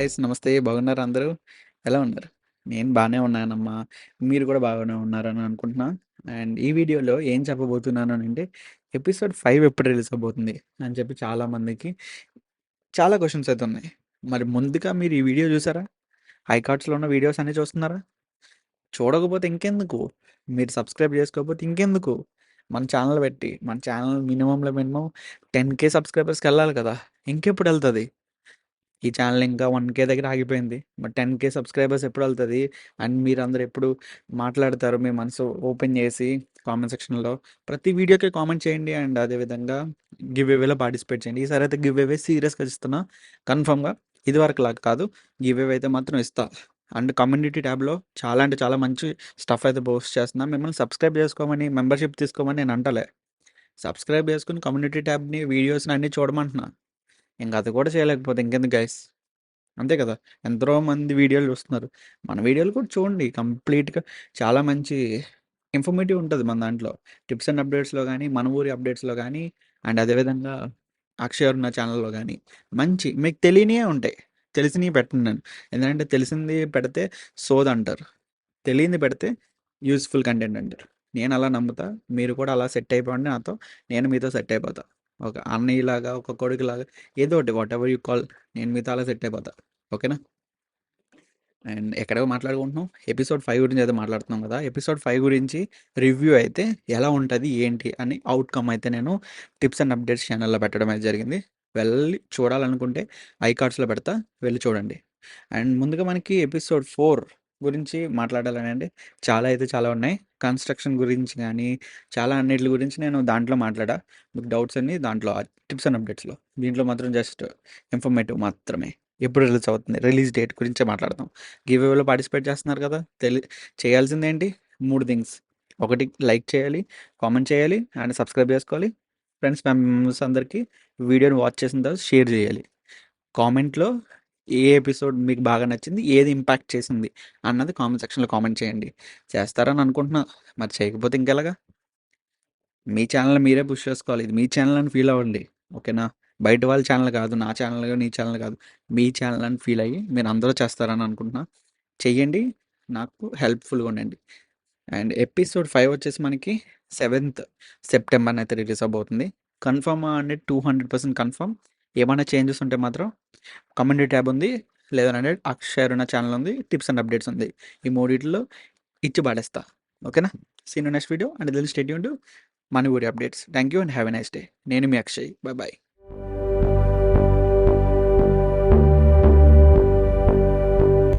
Guys నమస్తే. బాగున్నారా అందరూ? ఎలా ఉన్నారు? నేను బానే ఉన్నానమ్మా. మీరు కూడా బాగానే ఉన్నారని అనుకుంటున్నా. అండ్ ఈ వీడియోలో ఏం చెప్పబోతున్నాననంటే ఎపిసోడ్ 5 ఎప్పుడు రిలీజ్ అవ్వబోతుంది అని చెప్పి చాలా క్వెషన్స్ అయితే ఉన్నాయి. మరి ముందుగా మీరు ఈ వీడియో చూసారా? ఐకార్డ్స్‌లో ఉన్న వీడియోస్ అన్నీ చూస్తున్నారా? చూడకపోతే ఇంకెందుకు? మీరు సబ్స్క్రైబ్ చేసుకోకపోతే ఇంకెందుకు? మన ఛానల్ మినిమమ్‌లో మినిమమ్ 10,000 సబ్స్క్రైబర్స్‌కెళ్ళాలి కదా! ఇంకెప్పుడెళ్తది? ఈ ఛానల్ ఇంకా 1,000 దగ్గర ఆగిపోయింది. మరి 10,000 సబ్స్క్రైబర్స్ ఎప్పుడెళ్తది? అండ్ మీరందరూ ఎప్పుడు మాట్లాడతారు మీ మనసు ఓపెన్ చేసి కామెంట్ సెక్షన్‌లో. ప్రతి వీడియోకి కామెంట్ చేయండి. అండ్ అదే విధంగా గివ్ అవేలో పార్టిసిపేట్ చేయండి. ఈసారైతే గివ్ అవే సీరియస్‌గా ఇస్తున్నా కన్ఫర్మ్‌గా. ఇదివరకులాగా కాదు. గివ్ అవే అయితే మాత్రం ఇస్తా. అండ్ కమ్యూనిటీ ట్యాబ్‌లో చాలా అంటే చాలా మంచి స్టఫ్ అయితే పోస్ట్ చేస్తున్నా. మిమ్మల్ని సబ్స్క్రైబ్ చేసుకోమని, మెంబర్‌షిప్ తీసుకోమని నేను అంటలే. సబ్స్క్రైబ్ చేసుకొని కమ్యూనిటీ ట్యాబ్‌ని, వీడియోస్‌ని అన్నీ చూడమంటున్నా. ఇంక అది కూడా చేయలేకపోతే ఇంకెందుకు గైస్? అంతే కదా! ఎంతో మంది వీడియోలు చూస్తున్నారు. మన వీడియోలు కూడా చూడండి కంప్లీట్‌గా చాలా మంచి ఇన్ఫర్మేటివ్ ఉంటది మన దాంట్లో. టిప్స్ అండ్ అప్డేట్స్‌లో గానీ, మన ఊరి అప్డేట్స్‌లో గానీ, అండ్ అదే విధంగా అక్షయ్ అరుణ ఛానల్‌లో గానీ, మంచి మీకు తెలియనియే ఉంటాయి. తెలిసినయి పెట్టను నేను. ఎందుకంటే తెలిసింది పెడితే సోదంటారు. తెలియంది పెడితే యూజ్‌ఫుల్ కంటెంట్ అంటారు. నేను అలా నమ్ముతా. మీరు కూడా అలా సెట్ అయిపోండి నాతో. నేను మీతో సెట్ అయిపోతా. ఒక అన్నయ్యలాగా, ఒక కొడుకులాగా ఏదో ఒకటి వాటెవర్ యూ కాల్ నేను మీతో అలా సెట్ అయిపోతా. ఓకేనా? అండ్ ఎక్కడో మాట్లాడుకుంటున్నాం. ఎపిసోడ్ 5 గురించి అయితే మాట్లాడుతున్నాం కదా! ఎపిసోడ్ 5 గురించి రివ్యూ అయితే ఎలా ఉంటది? ఏంటి? అని అవుట్‌కమ్ అయితే నేను టిప్స్ అండ్ అప్డేట్స్ ఛానల్‌లో పెట్టడం అయితే జరిగింది. వెళ్ళి చూడాలనుకుంటే ఐకార్డ్స్‌లో పెడతా. వెళ్లి చూడండి. అండ్ ముందుగా మనకి ఎపిసోడ్ 4 గురించి మాట్లాడాలనంటే చాలా అయితే చాలా ఉన్నాయి. కన్‌స్ట్రక్షన్ గురించి గానీ, చాలా అన్నిట్లి గురించి నేను దాంట్లో మాట్లాడా. మీకు డౌట్స్ అన్నీ దాంట్లో టిప్స్ అండ్ అప్డేట్స్‌లో. దీంట్లో మాత్రం జస్ట్ ఇన్ఫర్మేటివ్ మాత్రమే. ఎప్పుడు రిలీజ్ అవుతుంది? రిలీజ్ డేట్ గురించే మాట్లాడదాం. గివ్ అవేలో పార్టిసిపేట్ చేస్తున్నారు కదా! చేయాల్సిందేంటి? 3 థింగ్స్. ఒకటి లైక్ చేయాలి, కామెంట్ చేయాలి అండ్ సబ్స్క్రైబ్ చేసుకోవాలి. ఫ్రెండ్స్, మెంబర్స్ అందరికీ వీడియోని వాచ్ చేసిన తర్వాత షేర్ చేయాలి. కామెంట్‌లో ఏ ఎపిసోడ్ మీకు బాగా నచ్చింది? ఏది ఇంపాక్ట్ చేసింది? అన్నది కామెంట్ సెక్షన్‌లో కామెంట్ చేయండి. చేస్తారని అనుకుంటున్నా. మరి చేయకపోతే ఇంకెలాగా? మీ ఛానెల్‌ని మీరే పుష్ చేసుకోవాలి. ఇది మీ ఛానెల్ అని ఫీల్ అవ్వండి. ఓకేనా? బయట వాళ్ళ ఛానెల్ కాదు. నా ఛానెల్, నీ ఛానెల్ కాదు. మీ ఛానెల్ అని ఫీల్ అయ్యి మీరందరూ చేస్తారని అనుకుంటున్నా. చెయ్యండి. నాకు హెల్ప్‌ఫుల్‌గా ఉండండి. అండ్ ఎపిసోడ్ 5 వచ్చేసి మనకి 7థ్ సెప్టెంబర్‌నైతే రిలీజ్ అవ్వబోతుంది. కన్ఫర్మా అంటే 200% కన్ఫర్మ్. ఏమైనా చేంజెస్ ఉంటే మాత్రం కమ్యూనిటీ ట్యాబ్ ఉంది. లేదనంటే అక్షయ్ అరుణ ఛానెల్ ఉంది. టిప్స్ అండ్ అప్డేట్స్ ఉంది. ఈ మూడిట్లో ఇచ్చి పడేస్తా. ఓకేనా? See you next video and then stay tuned మన ఊరి updates. Thank you and have a nice day. నేను మీ అక్షయ్. బై.